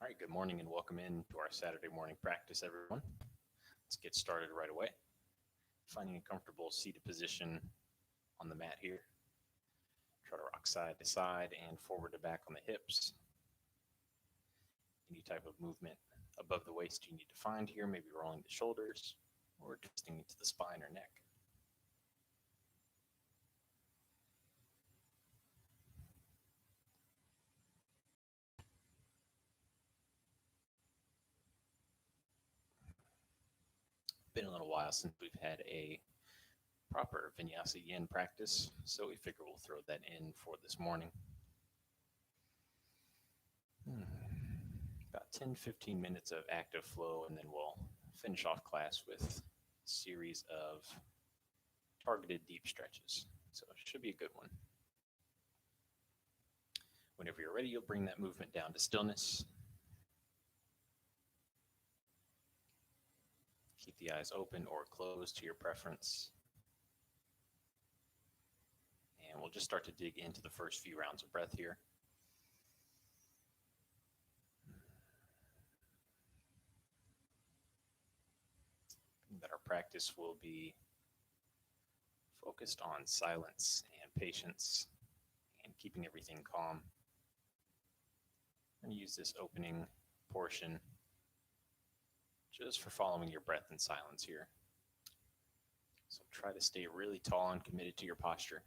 All right, good morning and welcome in to our Saturday morning practice, everyone. Let's get started right away. Finding a comfortable seated position on the mat here. Try to rock side to side and forward to back on the hips. Any type of movement above the waist you need to find here, maybe rolling the shoulders or twisting into the spine or neck. Been a little while since we've had a proper Vinyasa-Yin practice, so we figure we'll throw that in for this morning. About 10-15 minutes of active flow, and then we'll finish off class with a series of targeted deep stretches. So it should be a good one. Whenever you're ready, you'll bring that movement down to stillness. Keep the eyes open or closed to your preference. And we'll just start to dig into the first few rounds of breath here. That our practice will be focused on silence and patience and keeping everything calm. I'm going to use this opening portion just for following your breath in silence here. So try to stay really tall and committed to your posture.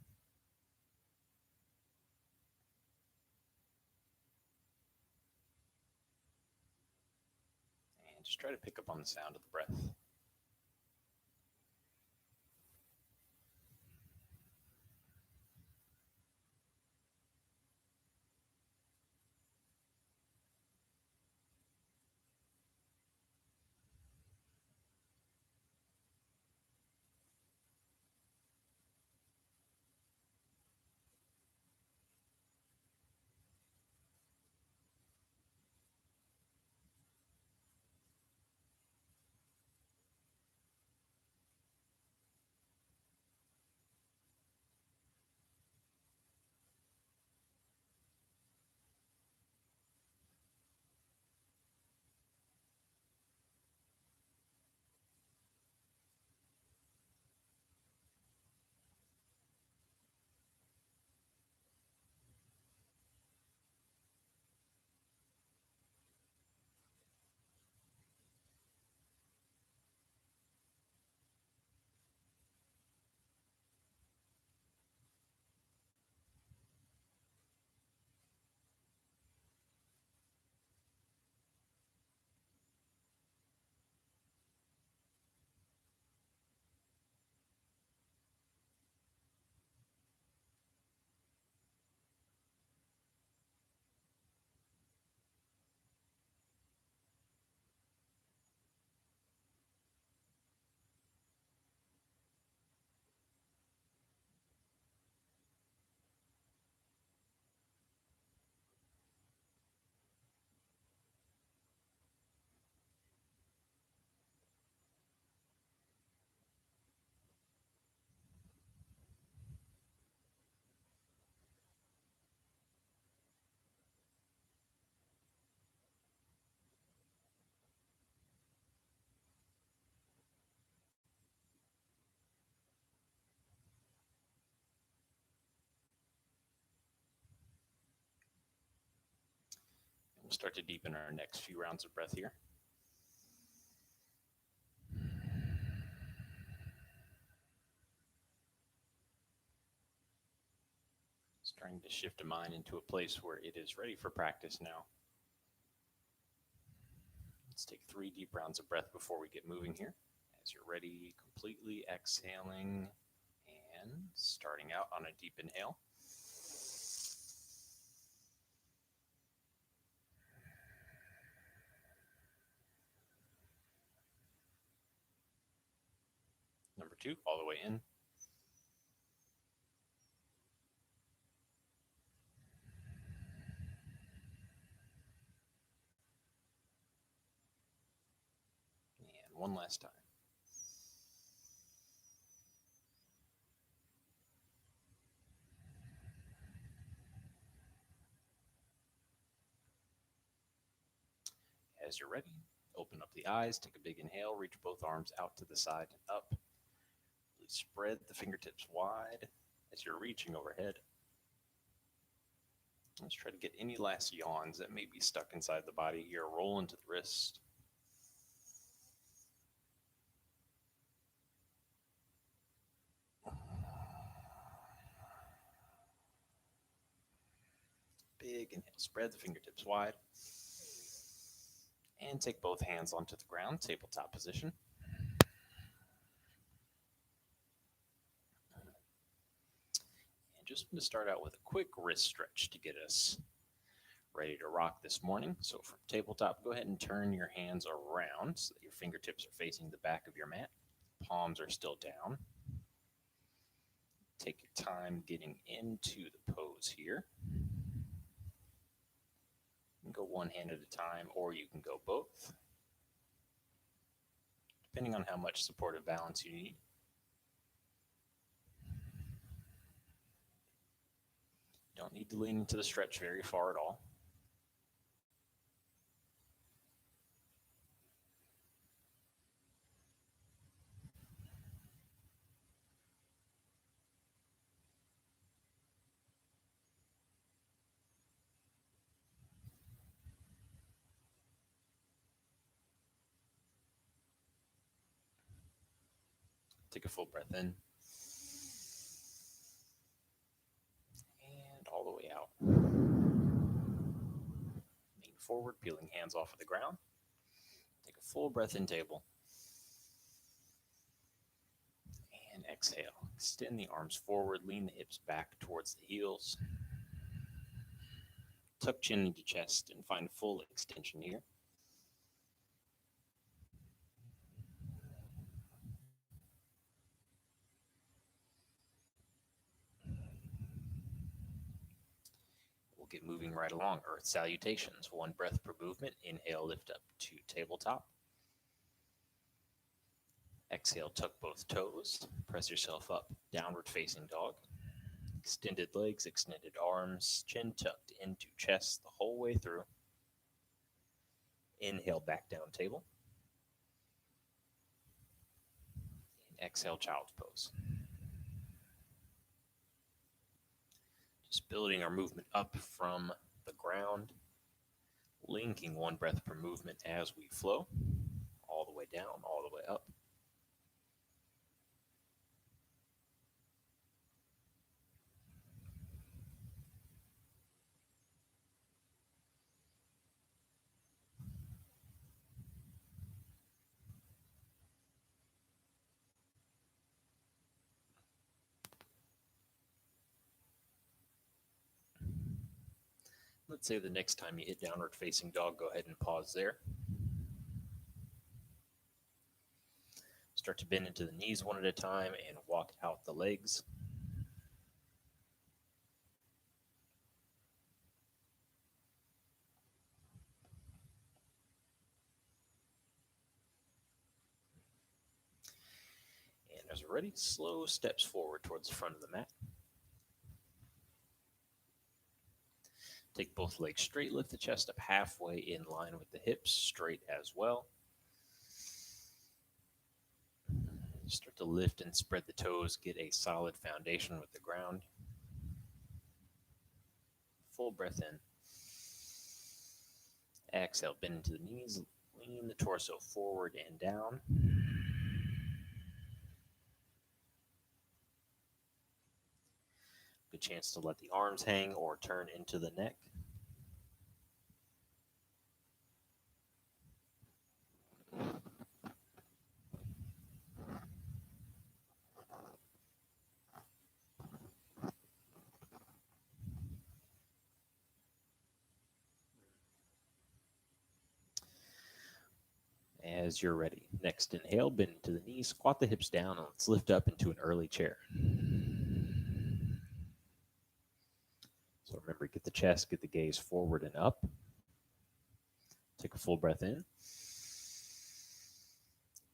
And just try to pick up on the sound of the breath. We'll start to deepen our next few rounds of breath here. Starting to shift a mind into a place where it is ready for practice now. Let's take 3 deep rounds of breath before we get moving here. As you're ready, completely exhaling and starting out on a deep inhale. Number 2, all the way in. And one last time. As you're ready, open up the eyes, take a big inhale, reach both arms out to the side and up. Really spread the fingertips wide as you're reaching overhead. Let's try to get any last yawns that may be stuck inside the body here. Roll into the wrist. Big inhale, spread the fingertips wide. And take both hands onto the ground, tabletop position. And just going to start out with a quick wrist stretch to get us ready to rock this morning. So from tabletop, go ahead and turn your hands around so that your fingertips are facing the back of your mat. Palms are still down. Take your time getting into the pose here. You can go one hand at a time, or you can go both, depending on how much supportive balance you need. Don't need to lean into the stretch very far at all. Take a full breath in. And all the way out. Lean forward, peeling hands off of the ground. Take a full breath in, table. And exhale. Extend the arms forward, lean the hips back towards the heels. Tuck chin into chest and find full extension here. We'll get moving right along. Earth salutations. One breath per movement. Inhale, lift up to tabletop. Exhale, tuck both toes. Press yourself up. Downward facing dog. Extended legs, extended arms, chin tucked into chest the whole way through. Inhale, back down table. And exhale, child's pose. Just building our movement up from the ground, linking one breath per movement as we flow, all the way down, all the way up. Let's say the next time you hit downward facing dog, go ahead and pause there. Start to bend into the knees one at a time and walk out the legs. And as we're ready, slow steps forward towards the front of the mat. Take both legs straight, lift the chest up halfway in line with the hips, straight as well. Start to lift and spread the toes, get a solid foundation with the ground. Full breath in. Exhale, bend into the knees, lean the torso forward and down. Good chance to let the arms hang or turn into the neck. As you're ready. Next inhale, bend into the knees, squat the hips down, and let's lift up into an early chair. So remember, get the chest, get the gaze forward and up. Take a full breath in.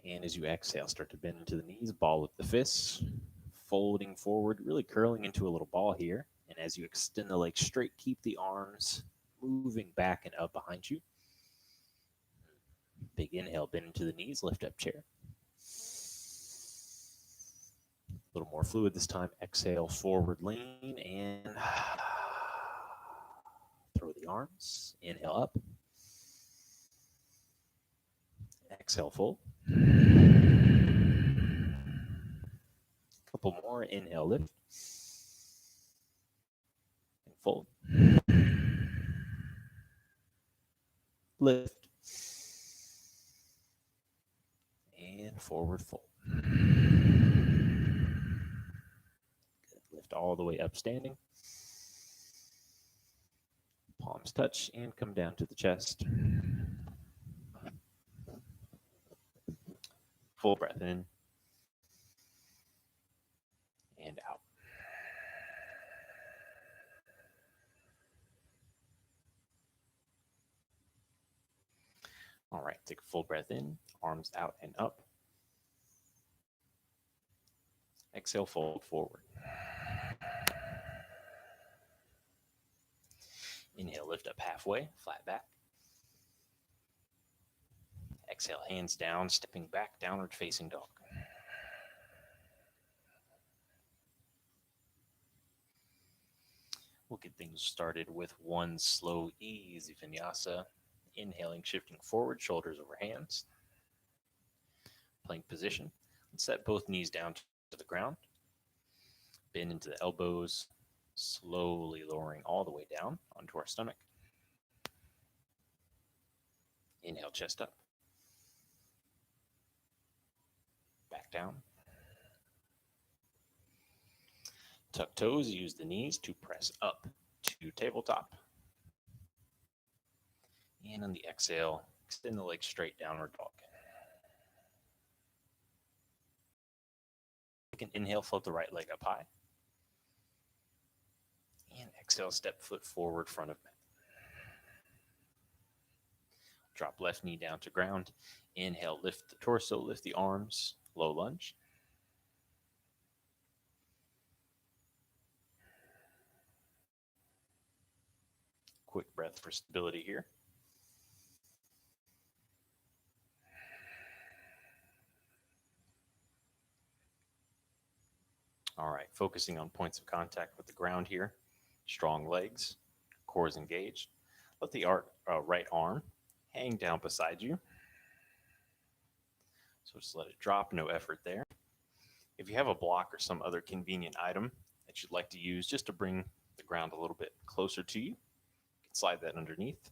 And as you exhale, start to bend into the knees, ball up the fists, folding forward, really curling into a little ball here. And as you extend the legs straight, keep the arms moving back and up behind you. Big inhale, bend into the knees, lift up chair. A little more fluid this time. Exhale, forward lean, and throw the arms. Inhale up. Exhale, fold. Couple more. Inhale, lift. And fold. Lift. And forward fold. Good. Lift all the way up standing. Palms touch and come down to the chest. Full breath in and out. All right, take a full breath in, arms out and up. Exhale, fold forward. Inhale, lift up halfway, flat back. Exhale, hands down, stepping back, downward facing dog. We'll get things started with one slow, easy vinyasa. Inhaling, shifting forward, shoulders over hands. Plank position. Let's set both knees down to the ground. Bend into the elbows, slowly lowering all the way down onto our stomach. Inhale, chest up. Back down. Tuck toes, use the knees to press up to tabletop. And on the exhale, extend the legs straight, downward dog. Take an inhale, float the right leg up high. And exhale, step foot forward, front of mat. Drop left knee down to ground. Inhale, lift the torso, lift the arms, low lunge. Quick breath for stability here. All right, focusing on points of contact with the ground here. Strong legs, core is engaged. Let the right arm hang down beside you. So just let it drop, no effort there. If you have a block or some other convenient item that you'd like to use just to bring the ground a little bit closer to you, you can slide that underneath.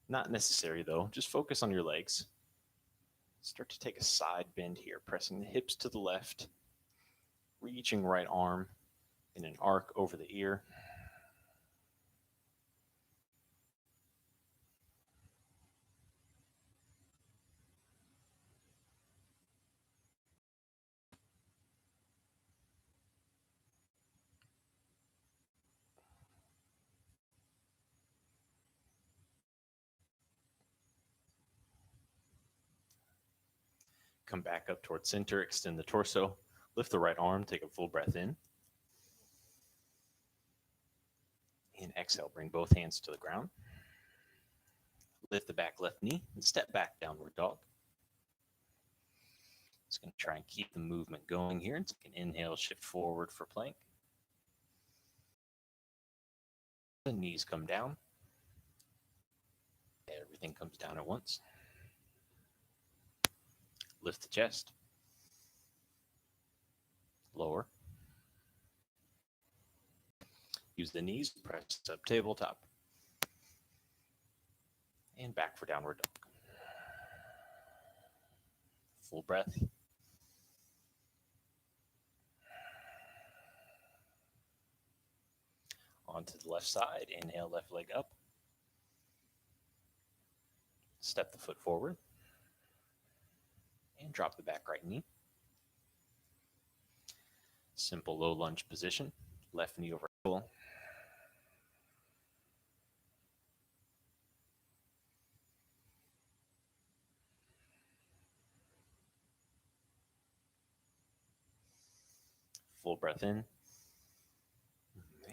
Not necessary though, just focus on your legs. Start to take a side bend here, pressing the hips to the left, reaching right arm in an arc over the ear. Come back up towards center, extend the torso, lift the right arm, take a full breath in. And exhale, bring both hands to the ground. Lift the back left knee and step back, downward dog. Just going to try and keep the movement going here. And take an inhale, shift forward for plank. The knees come down. Everything comes down at once. Lift the chest. Lower. Use the knees, press up tabletop. And back for downward dog. Full breath. Onto the left side. Inhale, left leg up. Step the foot forward. And drop the back right knee. Simple low lunge position. Left knee over ankle. Full breath in.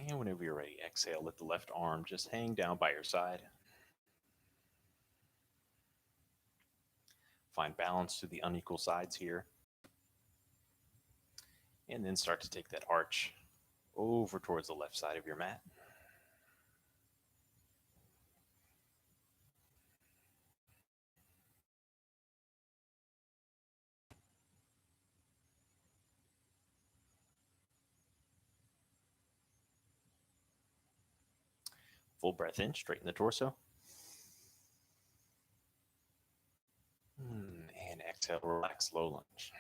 And whenever you're ready, exhale, let the left arm just hang down by your side. find balance through the unequal sides here. And then start to take that arch over towards the left side of your mat. Full breath in, straighten the torso. And exhale, relax, low lunge.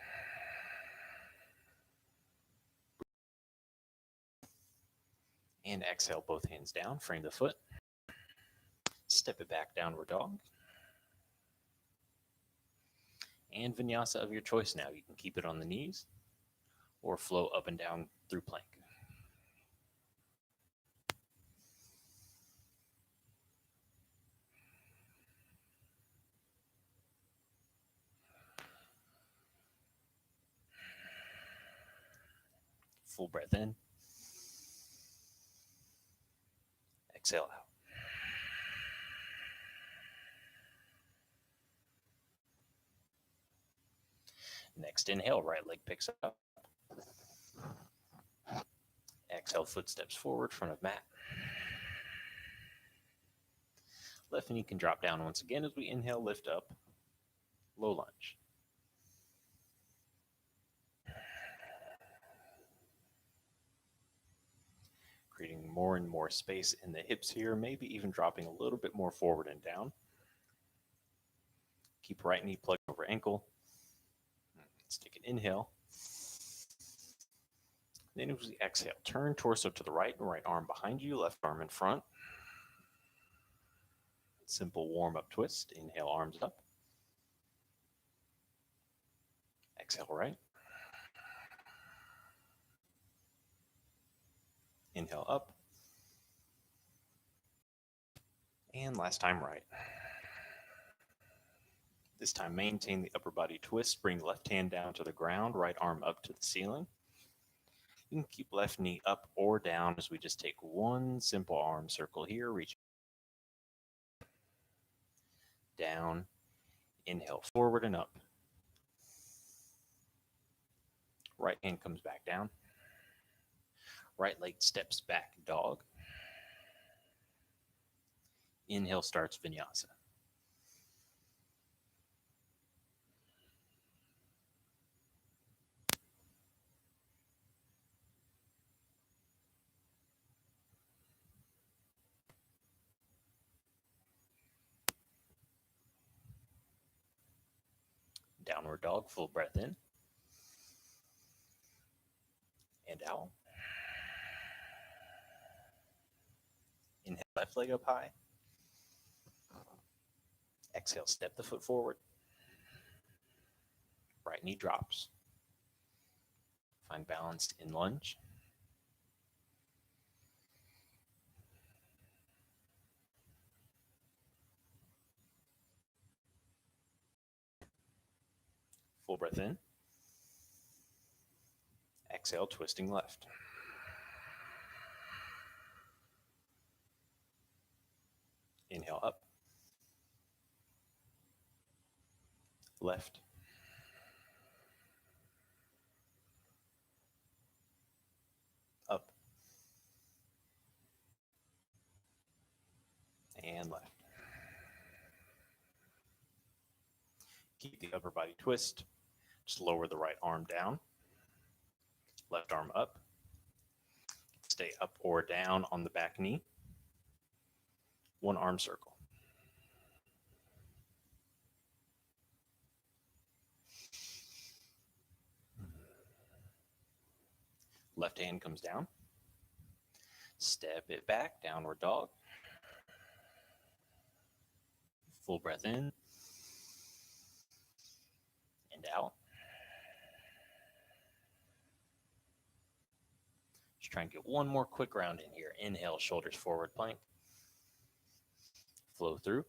And exhale, both hands down, frame the foot. Step it back, downward dog. And vinyasa of your choice now. You can keep it on the knees or flow up and down through plank. Full breath in. Exhale out. Next inhale, right leg picks up. Exhale, footsteps forward, front of mat. Left knee can drop down once again as we inhale, lift up, low lunge. Creating more and more space in the hips here, maybe even dropping a little bit more forward and down. Keep right knee plugged over ankle. Let's take an inhale. Then as we exhale, turn torso to the right arm behind you, left arm in front. Simple warm-up twist. Inhale, arms up. Exhale, right. Inhale, up. And last time, right. This time, maintain the upper body twist. Bring left hand down to the ground, right arm up to the ceiling. You can keep left knee up or down as we just take one simple arm circle here. Reach down. Inhale, forward and up. Right hand comes back down. Right leg steps back, dog. Inhale starts vinyasa. Downward dog, full breath in. And out. Inhale, left leg up high. Exhale, step the foot forward. Right knee drops. Find balance in lunge. Full breath in. Exhale, twisting left. Inhale up. Left. Up. And left. Keep the upper body twist. Just lower the right arm down. Left arm up. Stay up or down on the back knee. One arm circle. Left hand comes down. Step it back, downward dog. Full breath in. And out. Just try and get one more quick round in here. Inhale, shoulders forward, plank. Flow through.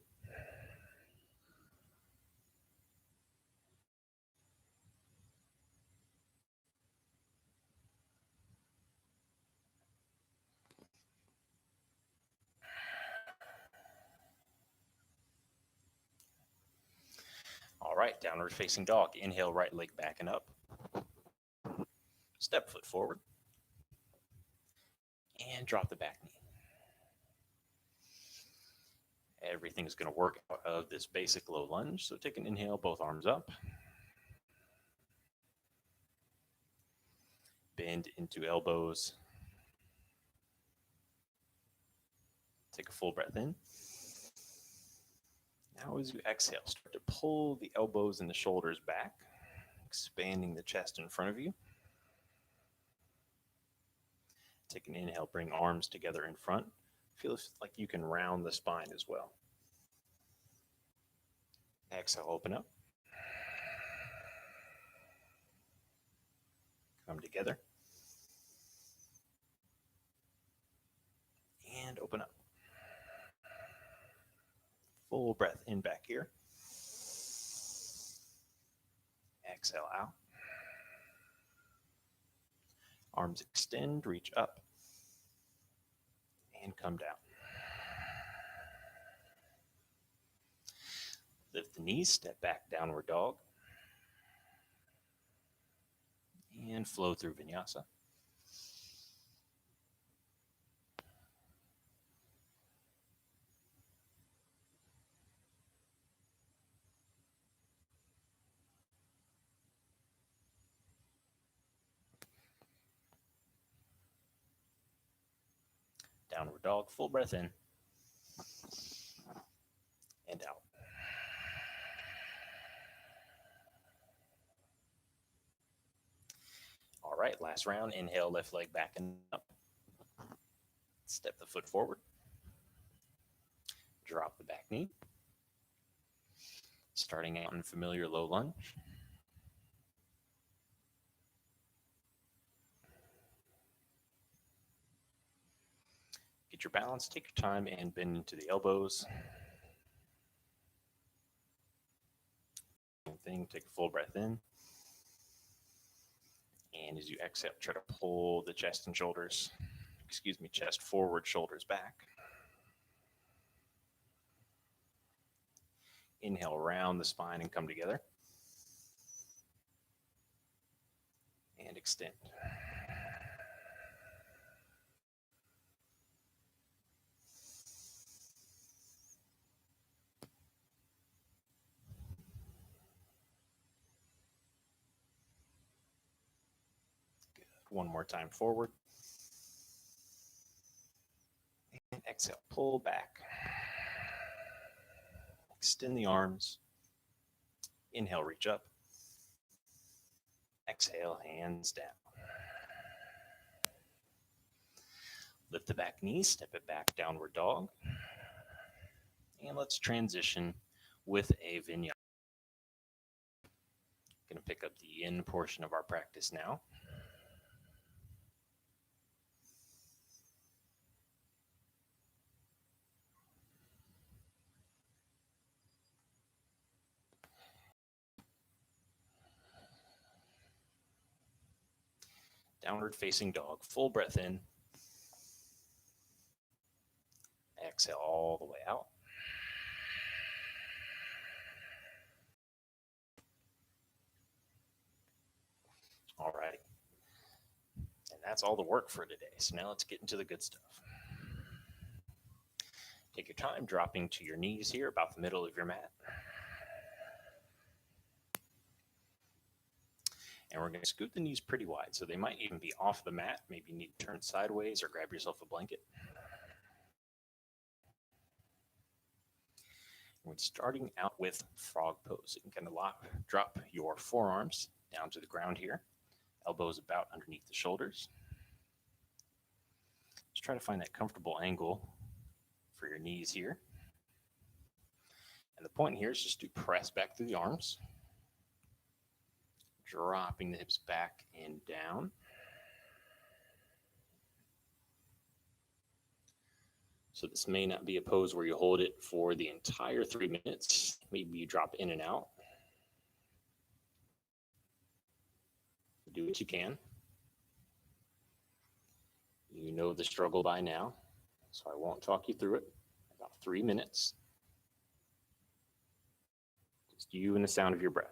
All right. right, downward facing dog. Inhale, right leg back and up. Step foot forward. And drop the back knee. Everything's going to work out of this basic low lunge. So take an inhale, both arms up. Bend into elbows. Take a full breath in. Now as you exhale, start to pull the elbows and the shoulders back, expanding the chest in front of you. Take an inhale, bring arms together in front. Feels like you can round the spine as well. Exhale, open up. Come together. And open up. Full breath in back here. Exhale out. Arms extend, reach up. And come down. Lift the knees, step back, downward dog. And flow through Vinyasa. Downward dog, full breath in. And out. All right, last round. Inhale, left leg back and up. Step the foot forward. Drop the back knee. Starting out in familiar low lunge. Get your balance, take your time, and bend into the elbows. Same thing, take a full breath in. And as you exhale, try to pull the chest and shoulders, chest forward, shoulders back. Inhale, round the spine and come together. And extend. Good. One more time forward. And exhale, pull back. Extend the arms. Inhale, reach up. Exhale, hands down. Lift the back knee, step it back, downward dog. And let's transition with a vinyasa. Going to pick up the yin portion of our practice now. Downward facing dog, full breath in. Exhale all the way out. All righty. And that's all the work for today. So now let's get into the good stuff. Take your time dropping to your knees here, about the middle of your mat. And we're going to scoot the knees pretty wide, so they might even be off the mat. Maybe you need to turn sideways or grab yourself a blanket. We're starting out with frog pose. You can kind of drop your forearms down to the ground here. Elbows about underneath the shoulders. Just try to find that comfortable angle for your knees here. And the point here is just to press back through the arms. Dropping the hips back and down. So this may not be a pose where you hold it for the entire 3 minutes. Maybe you drop in and out. Do what you can. You know the struggle by now, so I won't talk you through it. About 3 minutes. Just You and the sound of your breath.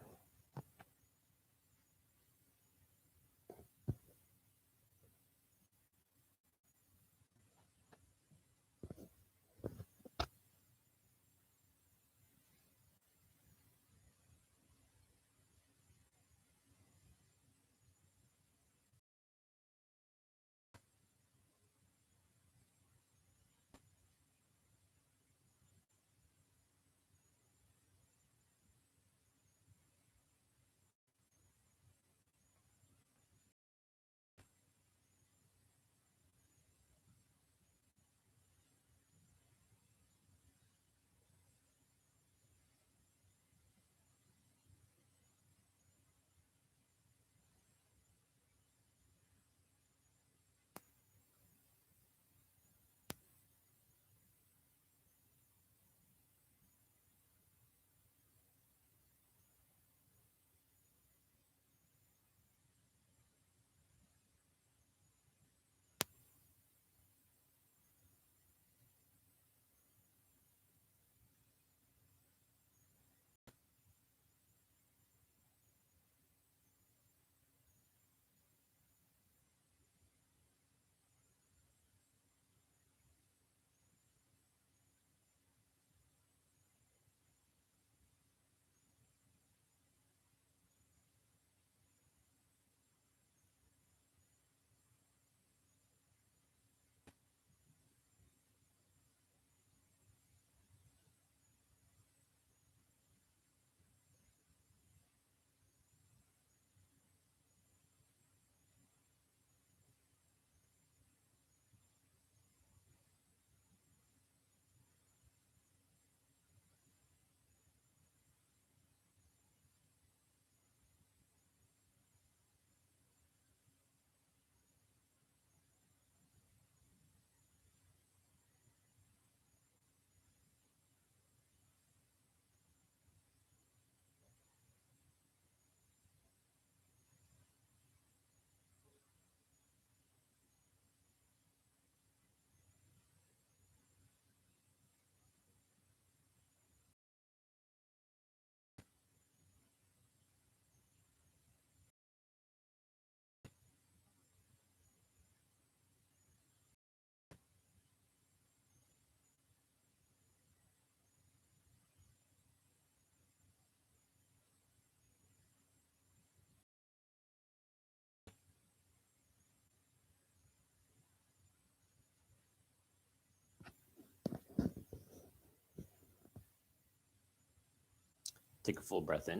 Take a full breath in.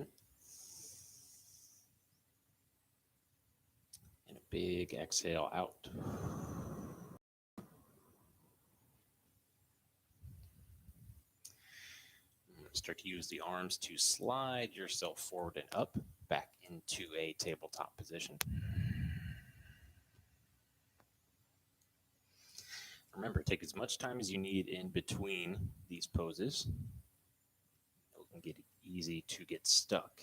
And a big exhale out. Start to use the arms to slide yourself forward and up, back into a tabletop position. Remember, take as much time as you need in between these poses. It can get easy to get stuck.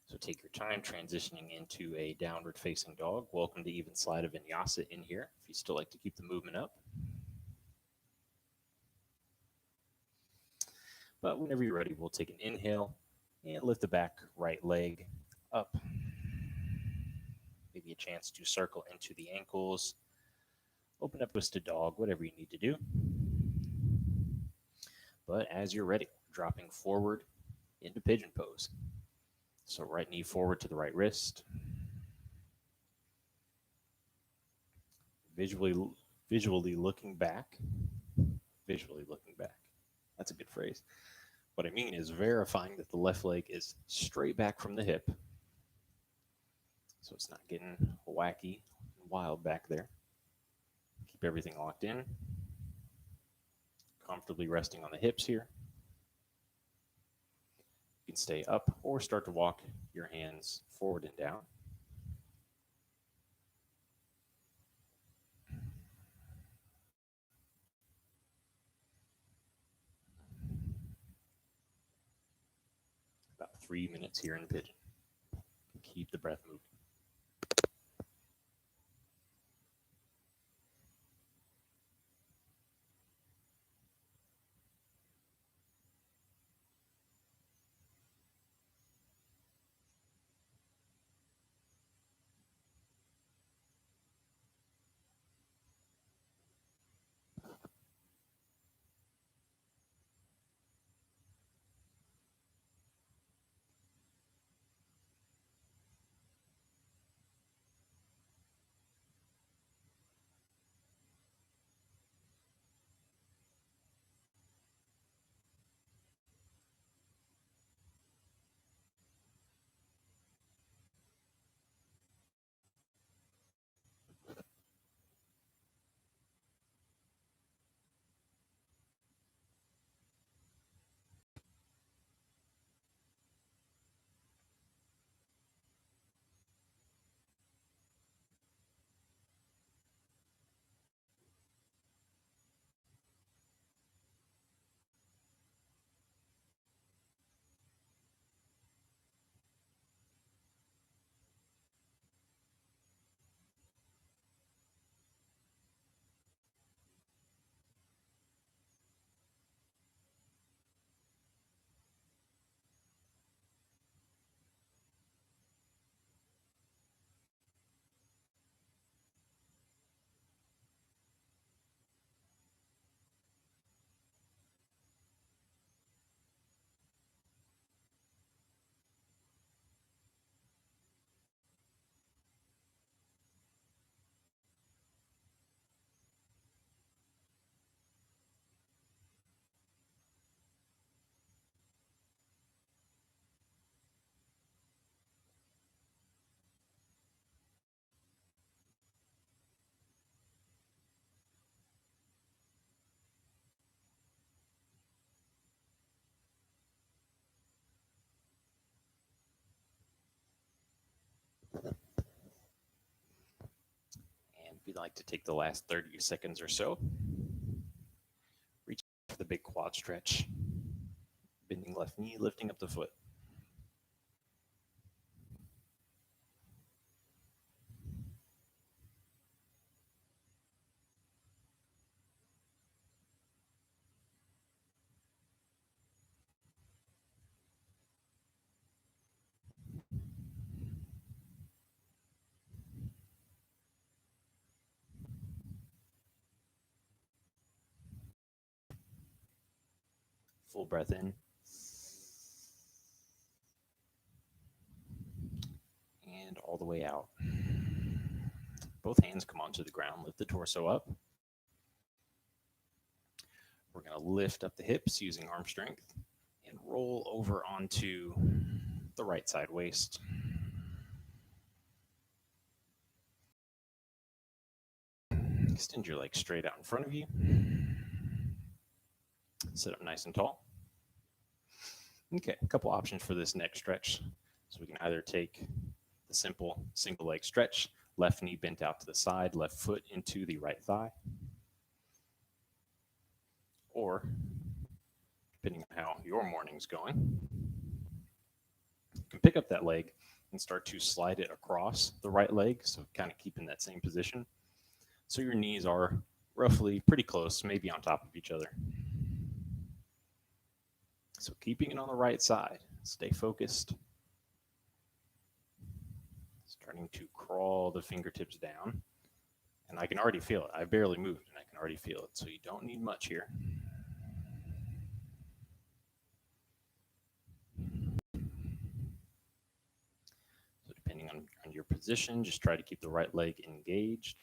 So take your time transitioning into a downward facing dog. Welcome to even slide of Vinyasa in here, if you still like to keep the movement up. But whenever you're ready, we'll take an inhale and lift the back right leg up. Maybe a chance to circle into the ankles. Open up twisted dog, whatever you need to do. But as you're ready, dropping forward into pigeon pose. So right knee forward to the right wrist. Visually looking back. Visually looking back. That's a good phrase. What I mean is verifying that the left leg is straight back from the hip. So it's not getting wacky and wild back there. Keep everything locked in. Comfortably resting on the hips here. You can stay up or start to walk your hands forward and down. About 3 minutes here in pigeon. Keep the breath moving. If you'd like to take the last 30 seconds or so, reach for the big quad stretch, bending left knee, lifting up the foot. Full breath in. And all the way out. Both hands come onto the ground, lift the torso up. We're going to lift up the hips using arm strength and roll over onto the right side waist. Extend your legs straight out in front of you. Sit up nice and tall. Okay, a couple options for this next stretch. So we can either take the simple single leg stretch, left knee bent out to the side, left foot into the right thigh. Or, depending on how your morning's going, you can pick up that leg and start to slide it across the right leg, so kind of keeping that same position. So your knees are roughly pretty close, maybe on top of each other. So keeping it on the right side, stay focused. Starting to crawl the fingertips down. And I can already feel it. I barely moved and I can already feel it. So you don't need much here. So depending on your position, just try to keep the right leg engaged.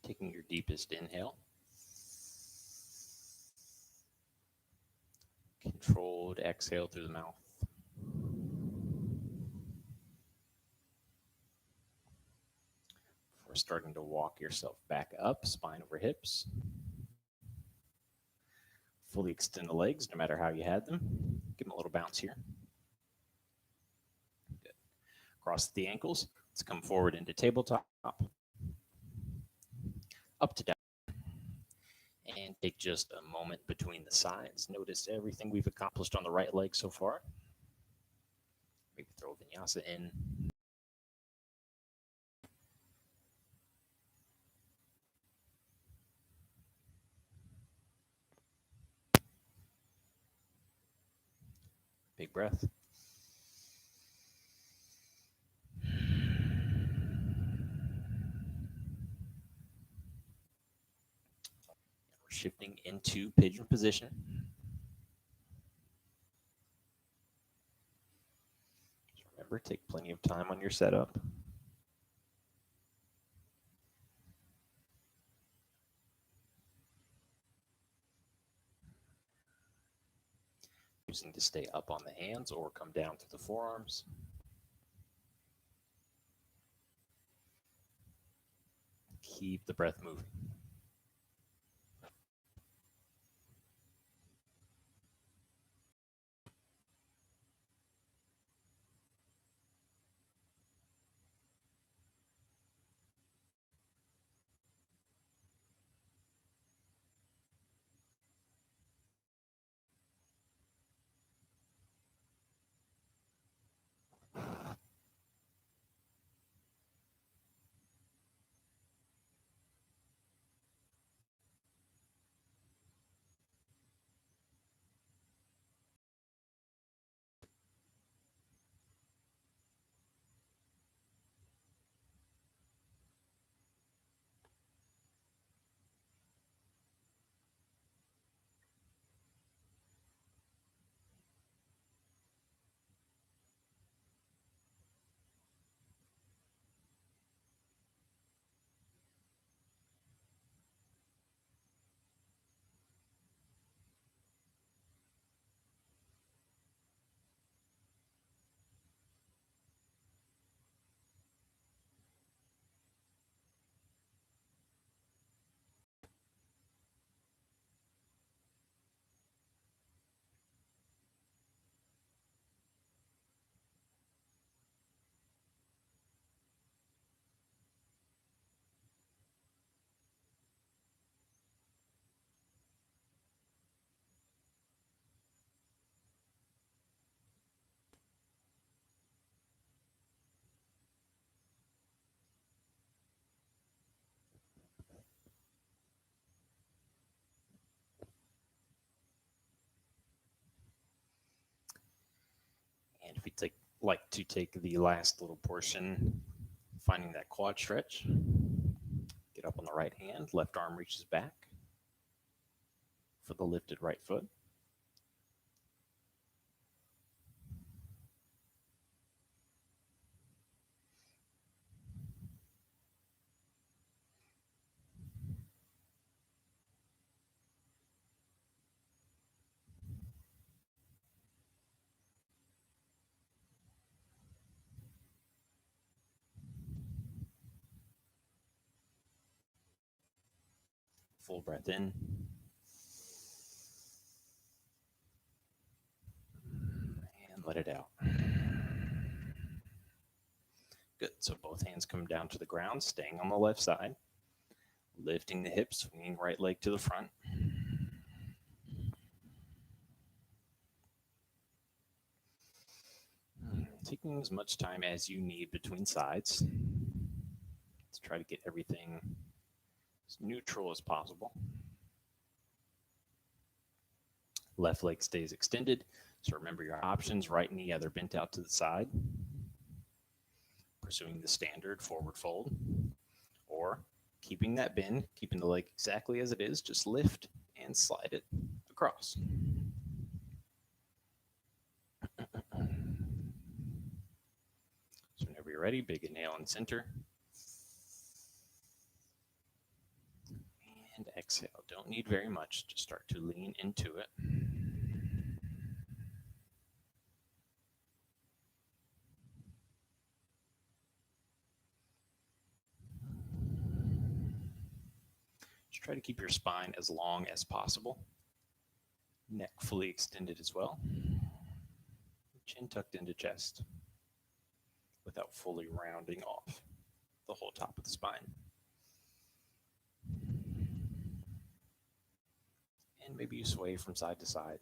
Taking your deepest inhale. Controlled exhale through the mouth. Before starting to walk yourself back up, spine over hips. Fully extend the legs, no matter how you had them. Give them a little bounce here. Good. Cross the ankles. Let's come forward into tabletop. up to down. And take just a moment between the sides. Notice everything we've accomplished on the right leg so far. Maybe throw Vinyasa in. Big breath. We're shifting into pigeon position. Just remember, take plenty of time on your setup. Choosing to stay up on the hands or come down through the forearms. Keep the breath moving. And if you like to take the last little portion, finding that quad stretch, get up on the right hand, left arm reaches back for the lifted right foot. Full breath in. And let it out. Good. So both hands come down to the ground, staying on the left side. Lifting the hips, swinging right leg to the front. Taking as much time as you need between sides. Let's try to get everything as neutral as possible. Left leg stays extended. So remember your options, right knee either bent out to the side, pursuing the standard forward fold, or keeping that bend, keeping the leg exactly as it is, just lift and slide it across. So whenever you're ready, big inhale and center. And exhale. Don't need very much. Just start to lean into it. Just try to keep your spine as long as possible. Neck fully extended as well. Chin tucked into chest without fully rounding off the whole top of the spine. And maybe you sway from side to side.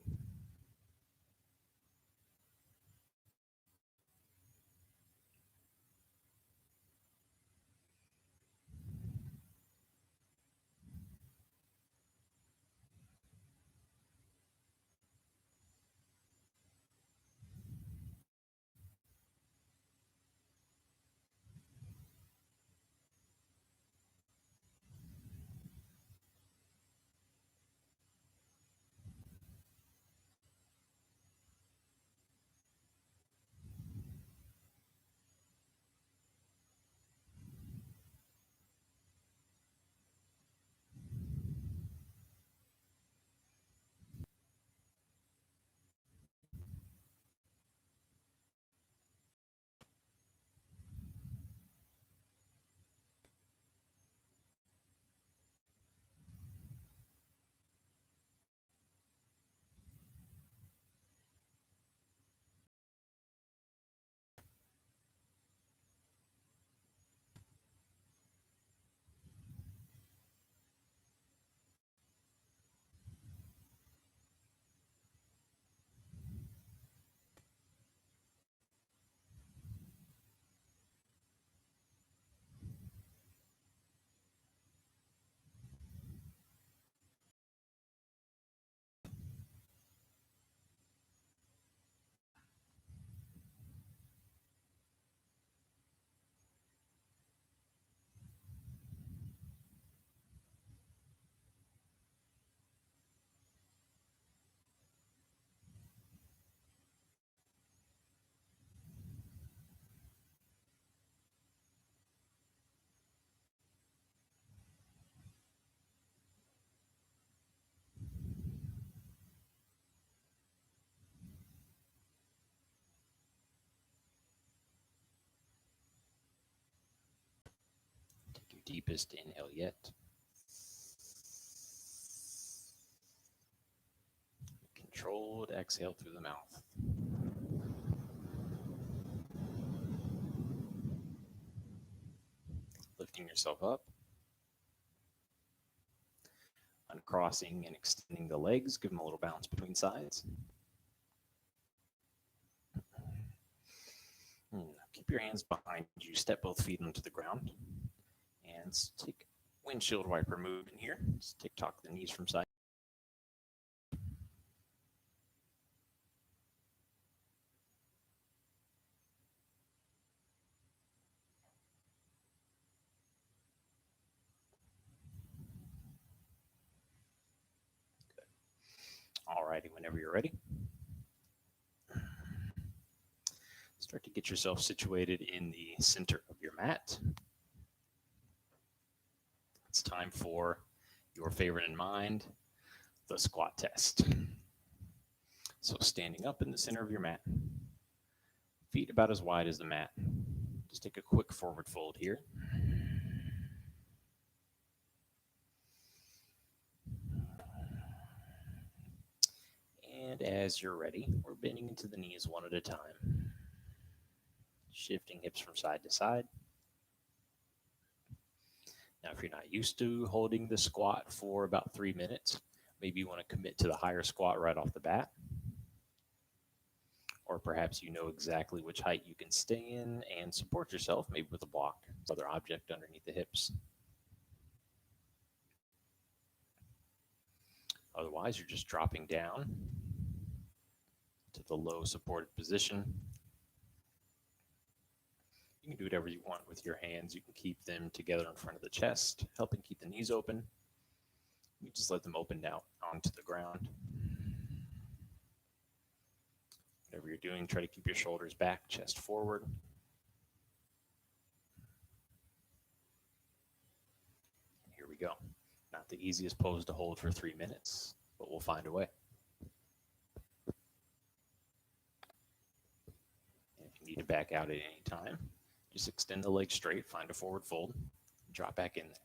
Take your deepest inhale yet. Controlled exhale through the mouth. Lifting yourself up. Uncrossing and extending the legs. Give them a little bounce between sides. Keep your hands behind you. Step both feet onto the ground. And take windshield wiper movement here. Just tick-tock the knees from side. Alrighty, whenever you're ready. Start to get yourself situated in the center of your mat. It's time for your favorite in mind, the squat test. So standing up in the center of your mat, feet about as wide as the mat. Just take a quick forward fold here. And as you're ready, we're bending into the knees one at a time. Shifting hips from side to side. Now, if you're not used to holding the squat for about 3 minutes, maybe you want to commit to the higher squat right off the bat. Or perhaps you know exactly which height you can stay in and support yourself, maybe with a block, some other object underneath the hips. Otherwise, you're just dropping down to the low supported position. You can do whatever you want with your hands. You can keep them together in front of the chest, helping keep the knees open. You just let them open out onto the ground. Whatever you're doing, try to keep your shoulders back, chest forward. Here we go. Not the easiest pose to hold for 3 minutes, but we'll find a way. And if you need to back out at any time, just extend the legs straight, find a forward fold, drop back in there.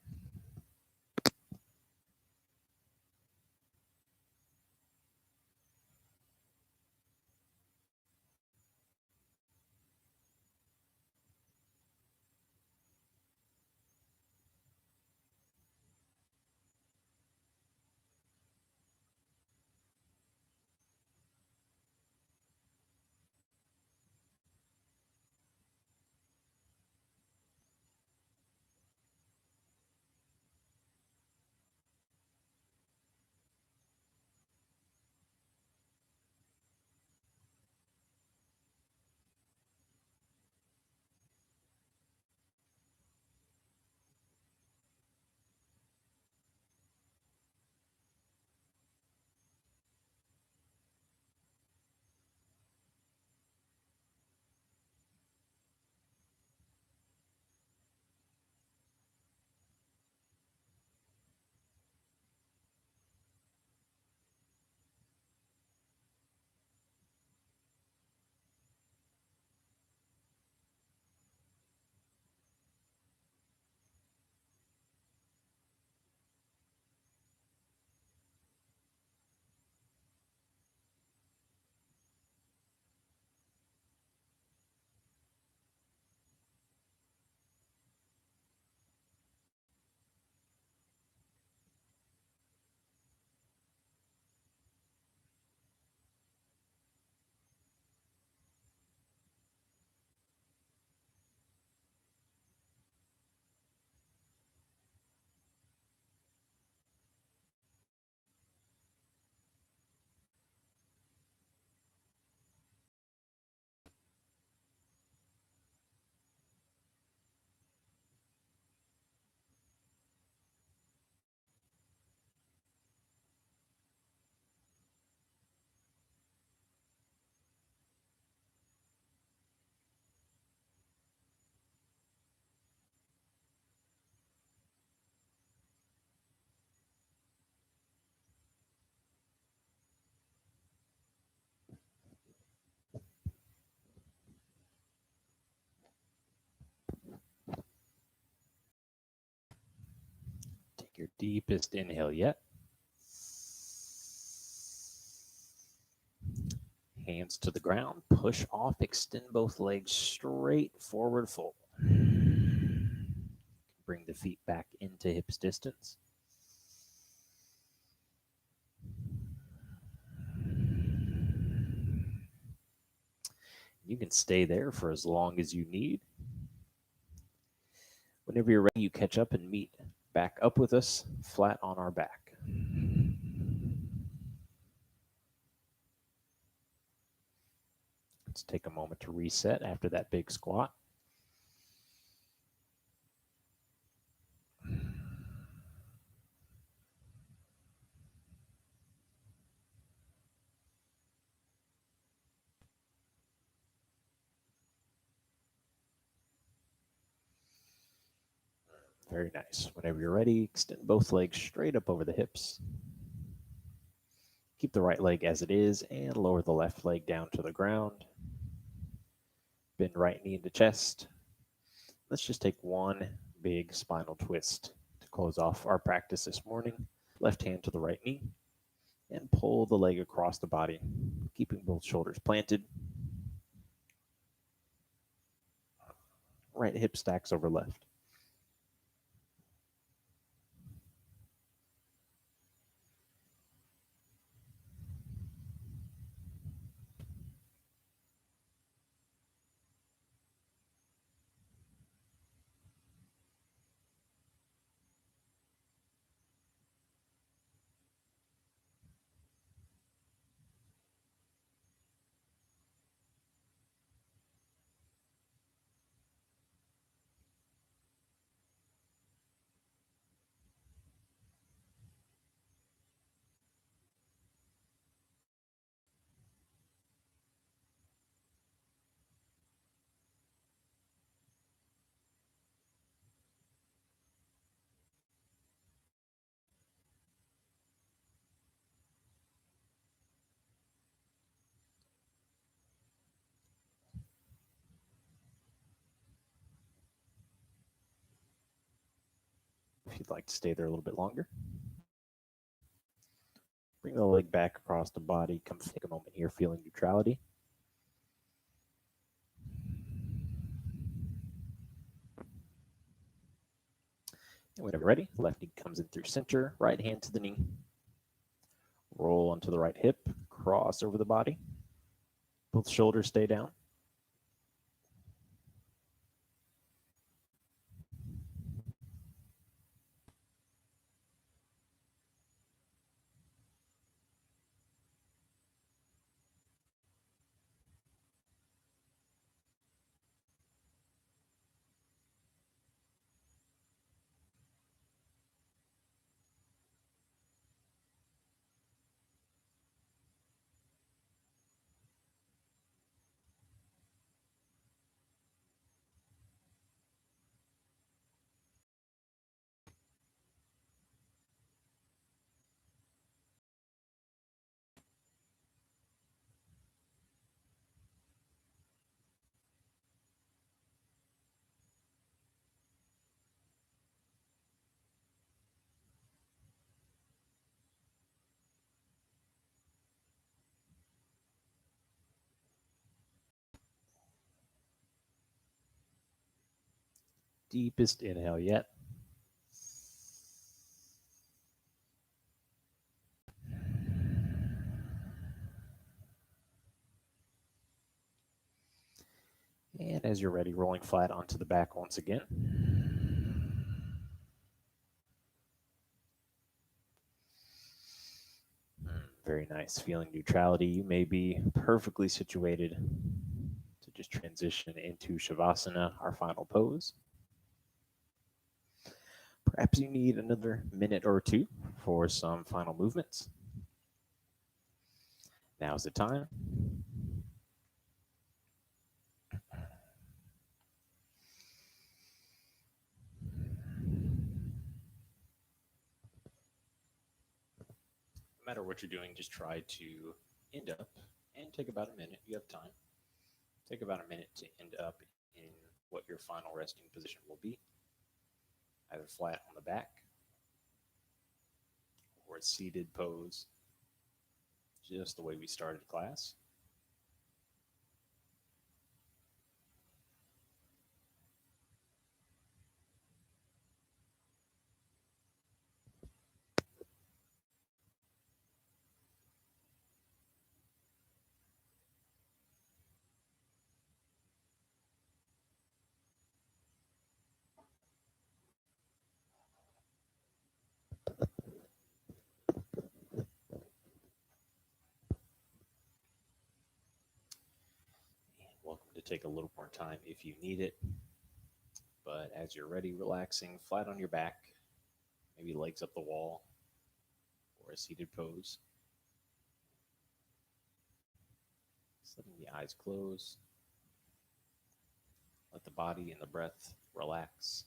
Take your deepest inhale yet. Hands to the ground, push off, extend both legs straight forward, fold. Bring the feet back into hips distance. You can stay there for as long as you need. Whenever you're ready, you catch up and meet back up with us, flat on our back. Let's take a moment to reset after that big squat. Very nice. Whenever you're ready, extend both legs straight up over the hips. Keep the right leg as it is and lower the left leg down to the ground. Bend right knee into chest. Let's just take one big spinal twist to close off our practice this morning. Left hand to the right knee and pull the leg across the body, keeping both shoulders planted. Right hip stacks over left. If you'd like to stay there a little bit longer, bring the leg back across the body. Come take a moment here, feeling neutrality. And whenever you're ready, left knee comes in through center, right hand to the knee. Roll onto the right hip, cross over the body. Both shoulders stay down. Deepest inhale yet. And as you're ready, rolling flat onto the back once again. Very nice. Feeling neutrality. You may be perfectly situated to just transition into Shavasana, our final pose. Perhaps you need another minute or two for some final movements. Now's the time. No matter what you're doing, just try to end up and take about a minute. You have time. Take about a minute to end up in what your final resting position will be. Either flat on the back or a seated pose, just the way we started class. And welcome to take a little more time if you need it. But as you're ready, relaxing flat on your back, maybe legs up the wall, or a seated pose. Just letting the eyes close. Let the body and the breath relax.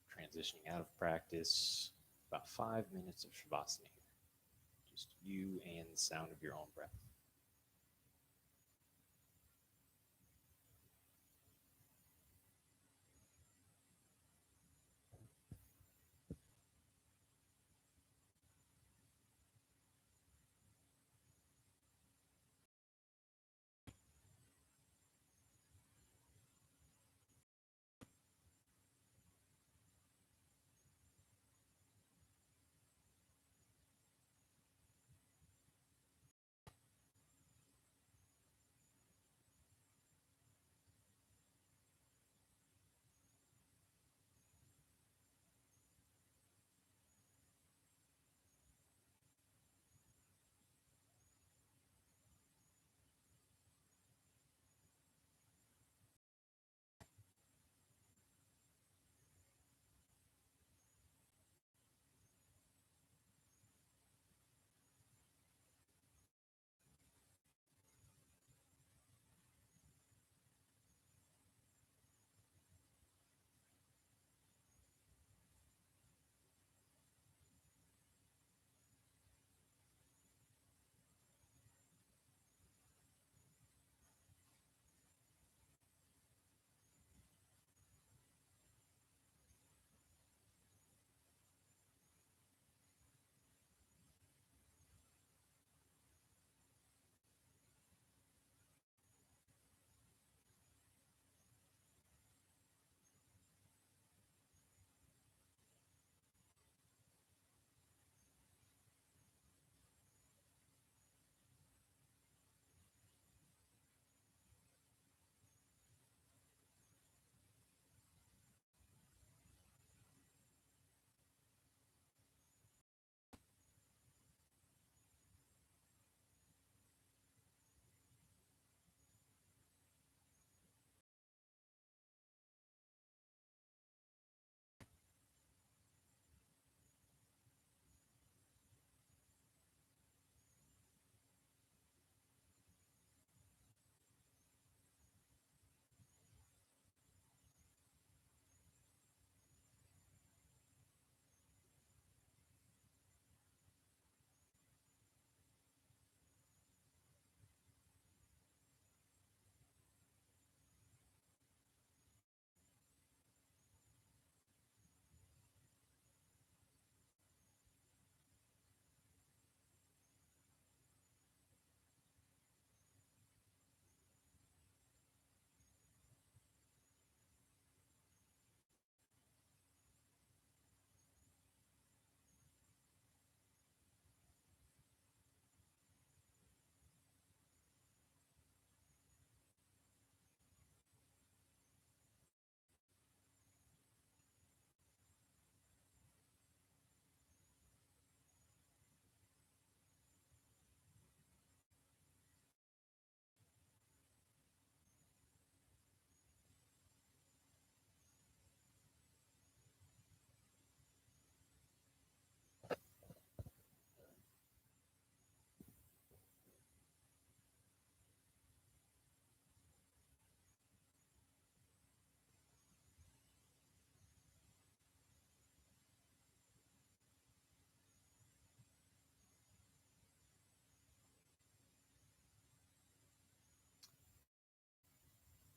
Transitioning out of practice, about 5 minutes of Shavasana here. Just you and the sound of your own breath.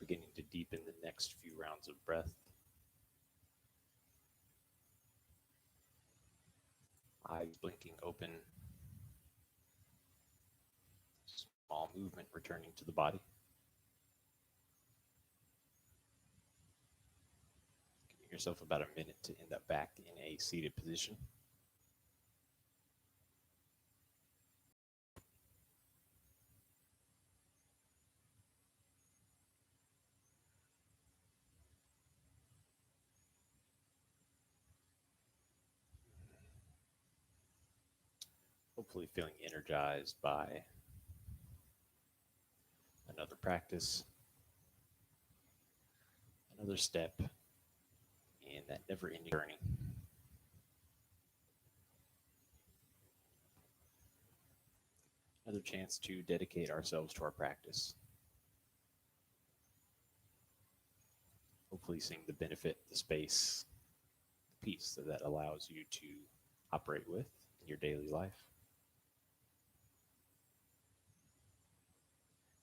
Beginning to deepen the next few rounds of breath. eyes blinking open, small movement returning to the body. Give yourself about a minute to end up back in a seated position. Hopefully feeling energized by another practice, another step in that never-ending journey. Another chance to dedicate ourselves to our practice. Hopefully seeing the benefit, the space, the peace that allows you to operate with in your daily life.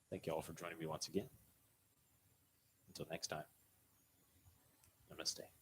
Thank you all for joining me once again. Until next time, namaste.